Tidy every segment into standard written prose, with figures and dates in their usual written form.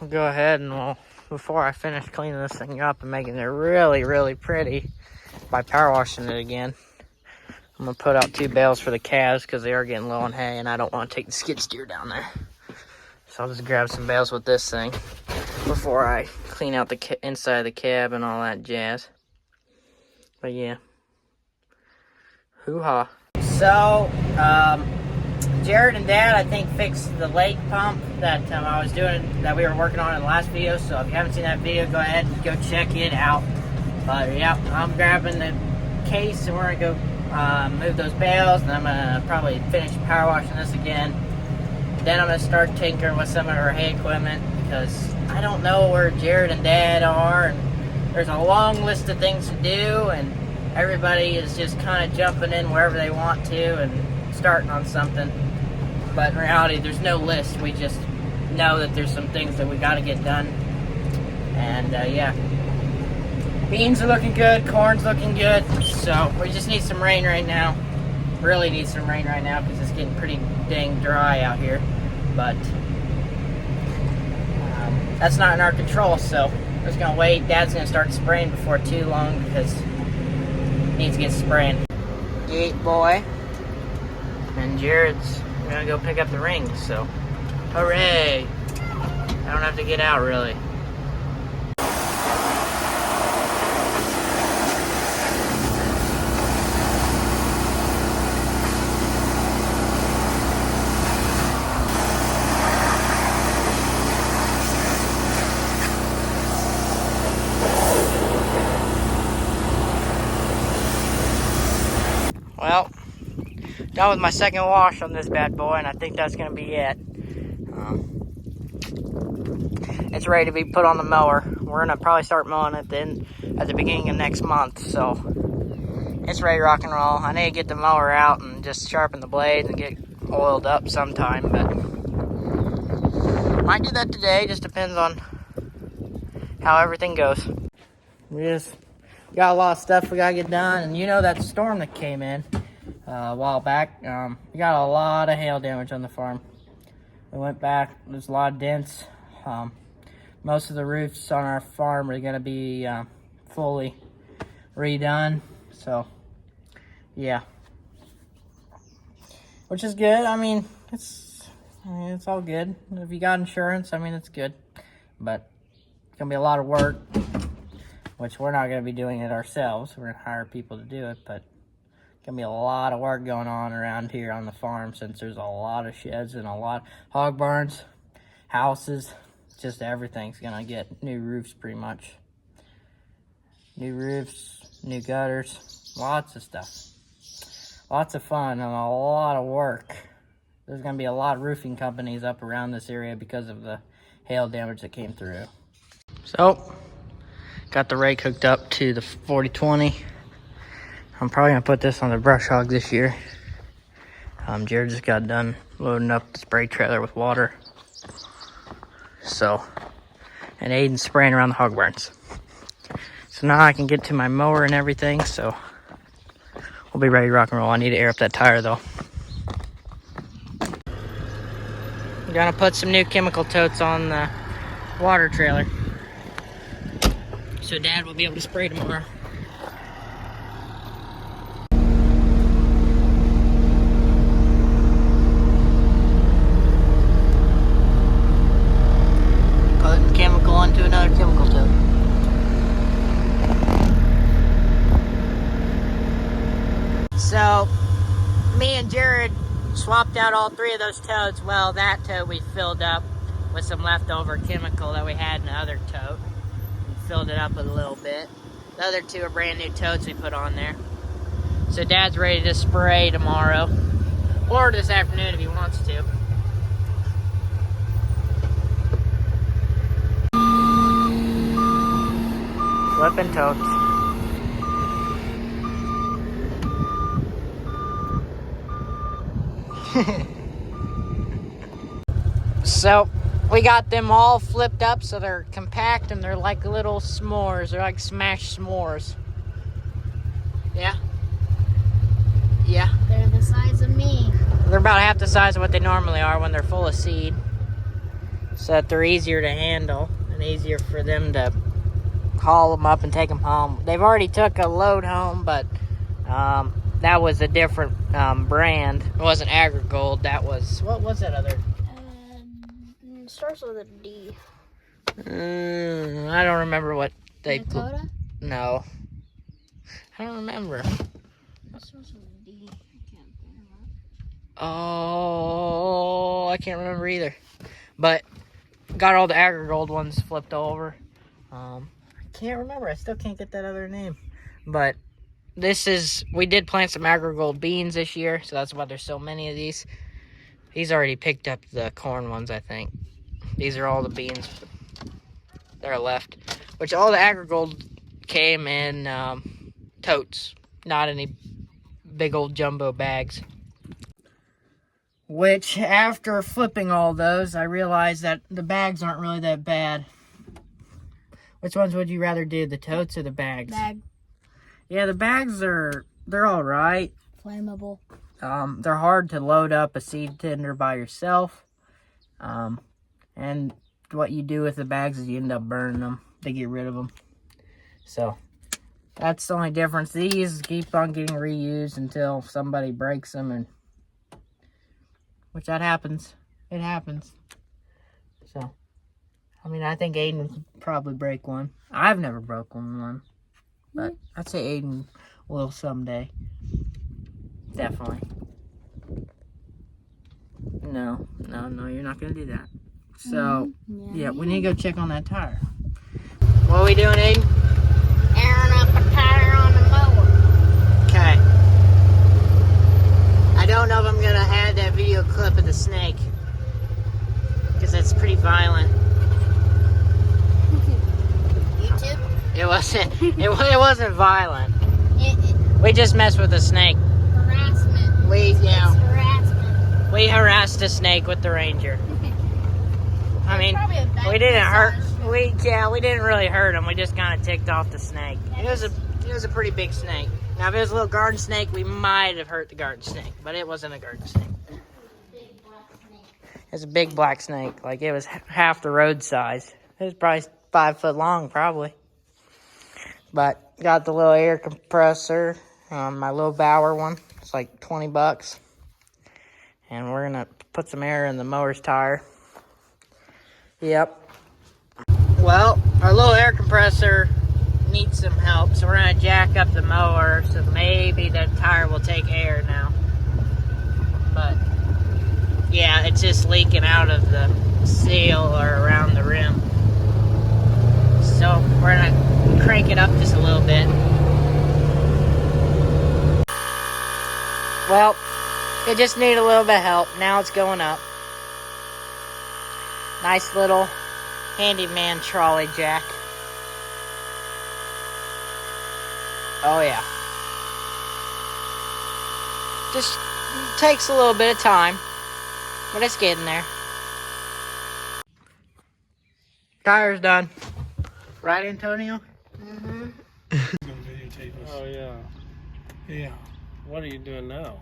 we'll go ahead and before I finish cleaning this thing up and making it really, really pretty by power washing it again, I'm going to put out 2 bales for the calves because they are getting low on hay and I don't want to take the skid steer down there. So I'll just grab some bales with this thing before I clean out the inside of the cab and all that jazz. But yeah. Hoo-ha. So, Jared and Dad, I think, fixed the lake pump that I was doing, that we were working on in the last video. So if you haven't seen that video, go ahead and go check it out. But yeah, I'm grabbing the case and we're gonna go move those bales, and I'm gonna probably finish power washing this again. Then I'm gonna start tinkering with some of our hay equipment because I don't know where Jared and Dad are, and there's a long list of things to do, and everybody is just kind of jumping in wherever they want to and starting on something. But in reality, there's no list. We just know that there's some things that we got to get done. And yeah, beans are looking good, corn's looking good. So we just need some rain right now. Really need some rain right now because it's getting pretty dang dry out here. But that's not in our control. So we're just gonna wait. Dad's gonna start spraying before too long because he needs to get spraying. Gate boy and Jared's gonna go pick up the rings, so hooray! I don't have to get out really. Well, done with my second wash on this bad boy, and I think that's going to be it. It's ready to be put on the mower. We're going to probably start mowing it at the beginning of next month, so it's ready to rock and roll. I need to get the mower out and just sharpen the blades and get oiled up sometime, but might do that today. Just depends on how everything goes. We just got a lot of stuff we got to get done, and you know that storm that came in a while back, we got a lot of hail damage on the farm. We went back, there's a lot of dents. Most of the roofs on our farm are going to be fully redone, so yeah, which is good. I mean, it's all good. If you got insurance, I mean, it's good, but it's going to be a lot of work, which we're not going to be doing it ourselves. We're going to hire people to do it, but gonna be a lot of work going on around here on the farm since there's a lot of sheds and a lot of hog barns, houses, just everything's gonna get new roofs pretty much. New roofs, new gutters, lots of stuff. Lots of fun and a lot of work. There's gonna be a lot of roofing companies up around this area because of the hail damage that came through. So, got the rake hooked up to the 4020. I'm probably gonna put this on the brush hog this year. Jared just got done loading up the spray trailer with water. So, and Aiden's spraying around the hog barns. So now I can get to my mower and everything, so we'll be ready to rock and roll. I need to air up that tire though. I'm gonna put some new chemical totes on the water trailer, so Dad will be able to spray tomorrow. Onto another chemical tote. So, me and Jared swapped out all 3 of those totes. Well, that tote we filled up with some leftover chemical that we had in the other tote. We filled it up a little bit. The other 2 are brand new totes we put on there. So Dad's ready to spray tomorrow, or this afternoon if he wants to. Flipping totes. So we got them all flipped up so they're compact and they're like little s'mores. They're like smashed s'mores. Yeah? Yeah. They're the size of me. They're about half the size of what they normally are when they're full of seed. so that they're easier to handle and easier for them to haul them up and take them home. They've already took a load home, but that was a different brand. It wasn't AgriGold. That was, what was that other? Starts with a D. I don't remember what they put. Dakota? No. I don't remember. That starts with a D. I can't remember. Oh, I can't remember either. But got all the AgriGold ones flipped over. I can't remember. I still can't get that other name. But this is, we did plant some AgriGold beans this year, so that's why there's so many of these. He's already picked up the corn ones, I think. These are all the beans that are left. Which all the AgriGold came in totes, not any big old jumbo bags. Which, after flipping all those, I realized that the bags aren't really that bad. Which ones would you rather do, the totes or the bags? Bag. Yeah, the bags they're all right. Flammable. They're hard to load up a seed tender by yourself. And what you do with the bags is you end up burning them to get rid of them. So, that's the only difference. These keep on getting reused until somebody breaks them, and which that happens. It happens. So, I mean, I think Aiden would probably break one. I've never broken one. But I'd say Aiden will someday. Definitely. No, you're not going to do that. So, yeah, we need to go check on that tire. What are we doing, Aiden? Airing up a tire on the mower. Okay. I don't know if I'm going to add that video clip of the snake. Because it's pretty violent. YouTube? It wasn't violent. We just messed with a snake. Harassment. It's Harassment. We harassed a snake with the Ranger. I mean, we didn't hurt. We didn't really hurt him. We just kind of ticked off the snake. It was a pretty big snake. Now, if it was a little garden snake, we might have hurt the garden snake, but it wasn't a garden snake. It was a big black snake. Like, it was half the road size. It was probably 5 foot long, probably. But got the little air compressor, my little Mower one. It's like $20. And we're gonna put some air in the mower's tire. Yep. Well, our little air compressor needs some help, so we're gonna jack up the mower so maybe the tire will take air now. But yeah, it's just leaking out of the seal or around the rim. So we're gonna crank it up just a little bit. Well, it just needed a little bit of help. Now it's going up. Nice little handyman trolley jack. Oh yeah. Just takes a little bit of time, but it's getting there. Tire's done. Right, Antonio? Mm-hmm. Oh, yeah. Yeah. What are you doing now?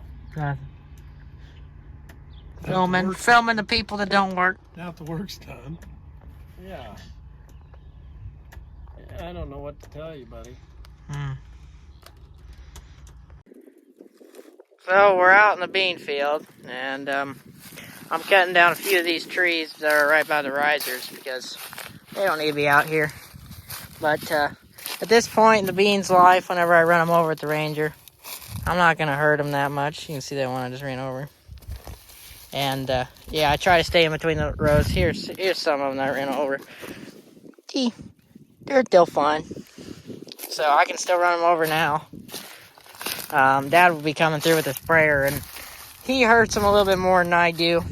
Filming the people that don't work. Now the work's done. Yeah. I don't know what to tell you, buddy. So we're out in the bean field, and I'm cutting down a few of these trees that are right by the risers because they don't need to be out here. But at this point in the beans' life, whenever I run them over with the Ranger, I'm not going to hurt them that much. You can see that one I just ran over. And yeah, I try to stay in between the rows. Here's some of them that I ran over. Gee, they're still fine. So I can still run them over now. Dad will be coming through with a sprayer, and he hurts them a little bit more than I do.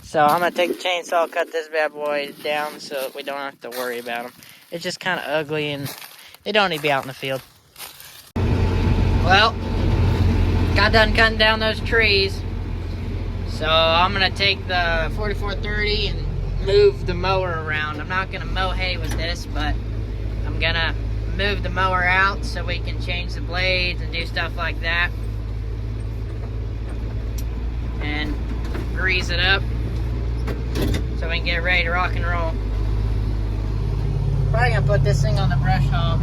So I'm going to take the chainsaw, cut this bad boy down so we don't have to worry about them. It's just kind of ugly, and they don't need to be out in the field. Well, got done cutting down those trees. So I'm going to take the 4430 and move the mower around. I'm not going to mow hay with this, but I'm going to move the mower out so we can change the blades and do stuff like that. And grease it up. so we can get ready to rock and roll. Probably gonna put this thing on the brush hog,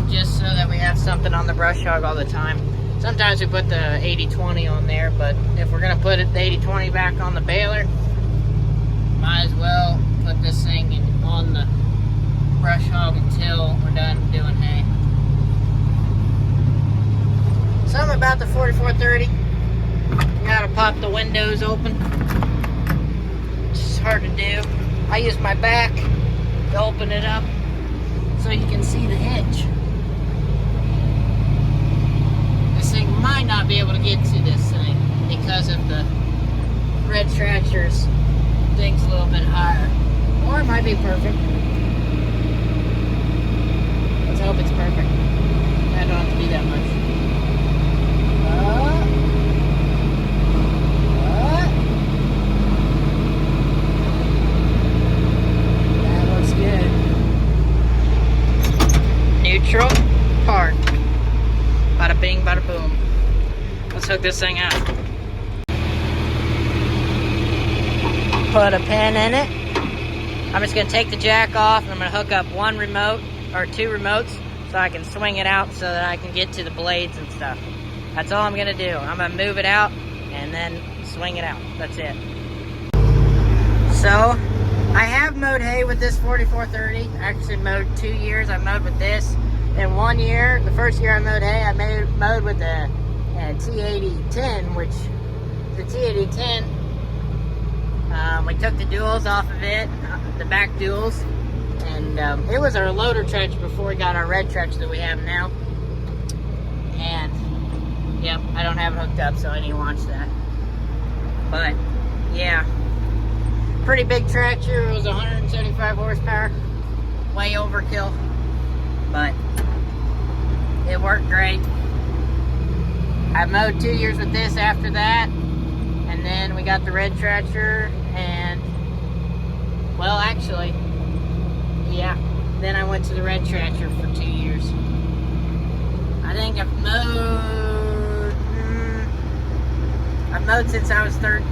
just so that we have something on the brush hog all the time. Sometimes we put the 80-20 on there, but if we're gonna put the 80-20 back on the baler, might as well put this thing on the brush hog until we're done doing hay. Something about the 4430, you gotta pop the windows open. It's hard to do. I use my back to open it up so you can see the hitch. This thing might not be able to get to this thing because of the red tractors. Thing's a little bit higher, or it might be perfect. Let's hope it's perfect. I don't have to be that much. That looks good. Neutral, park. Bada bing, bada boom. Let's hook this thing up. Put a pin in it. I'm just going to take the jack off and I'm going to hook up one remote or two remotes so I can swing it out so that I can get to the blades and stuff. That's all I'm going to do. I'm going to move it out and then swing it out. That's it. So, I have mowed hay with this 4430. I actually mowed 2 years. I mowed with this. In 1 year, the first year I mowed hay, I mowed with a T8010, which the T8010, we took the duals off of it, the back duals, and it was our loader tractor before we got our red tractor that we have now. And, yep, I don't have it hooked up, so I need to launch that. But, yeah, pretty big tractor. It was 175 horsepower, way overkill, but it worked great. I mowed 2 years with this after that, and then we got the red tractor, and, well, actually, yeah, then I went to the red tractor for 2 years. I think I've mowed since I was 13.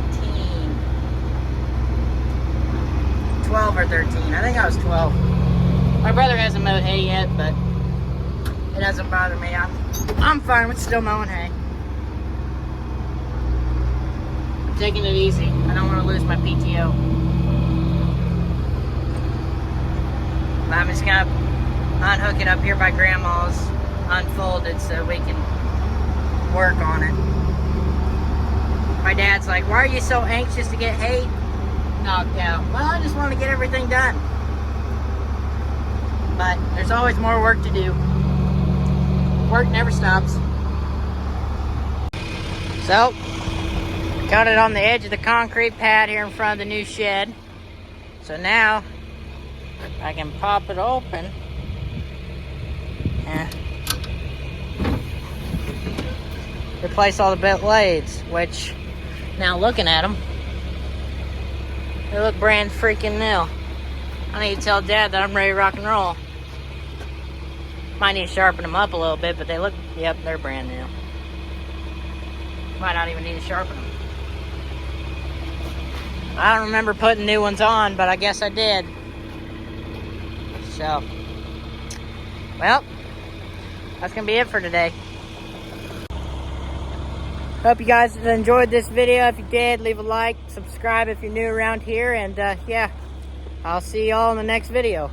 12 or 13. I think I was 12. My brother hasn't mowed hay yet, but it doesn't bother me. I'm fine with still mowing hay. I'm taking it easy. I don't want to lose my PTO. But I'm just gonna unhook it up here by Grandma's, unfolded, so we can work on it. My dad's like, "Why are you so anxious to get hay knocked out?" Well, I just want to get everything done. But there's always more work to do. Work never stops. So, got it on the edge of the concrete pad here in front of the new shed. So now, I can pop it open and replace all the blades, which, now looking at them, they look brand freaking new. I need to tell Dad that I'm ready to rock and roll. Might need to sharpen them up a little bit, but they look, yep, they're brand new. Might not even need to sharpen them. I don't remember putting new ones on, but I guess I did. So, well, that's going to be it for today. Hope you guys enjoyed this video. If you did, leave a like, subscribe if you're new around here, and yeah, I'll see y'all in the next video.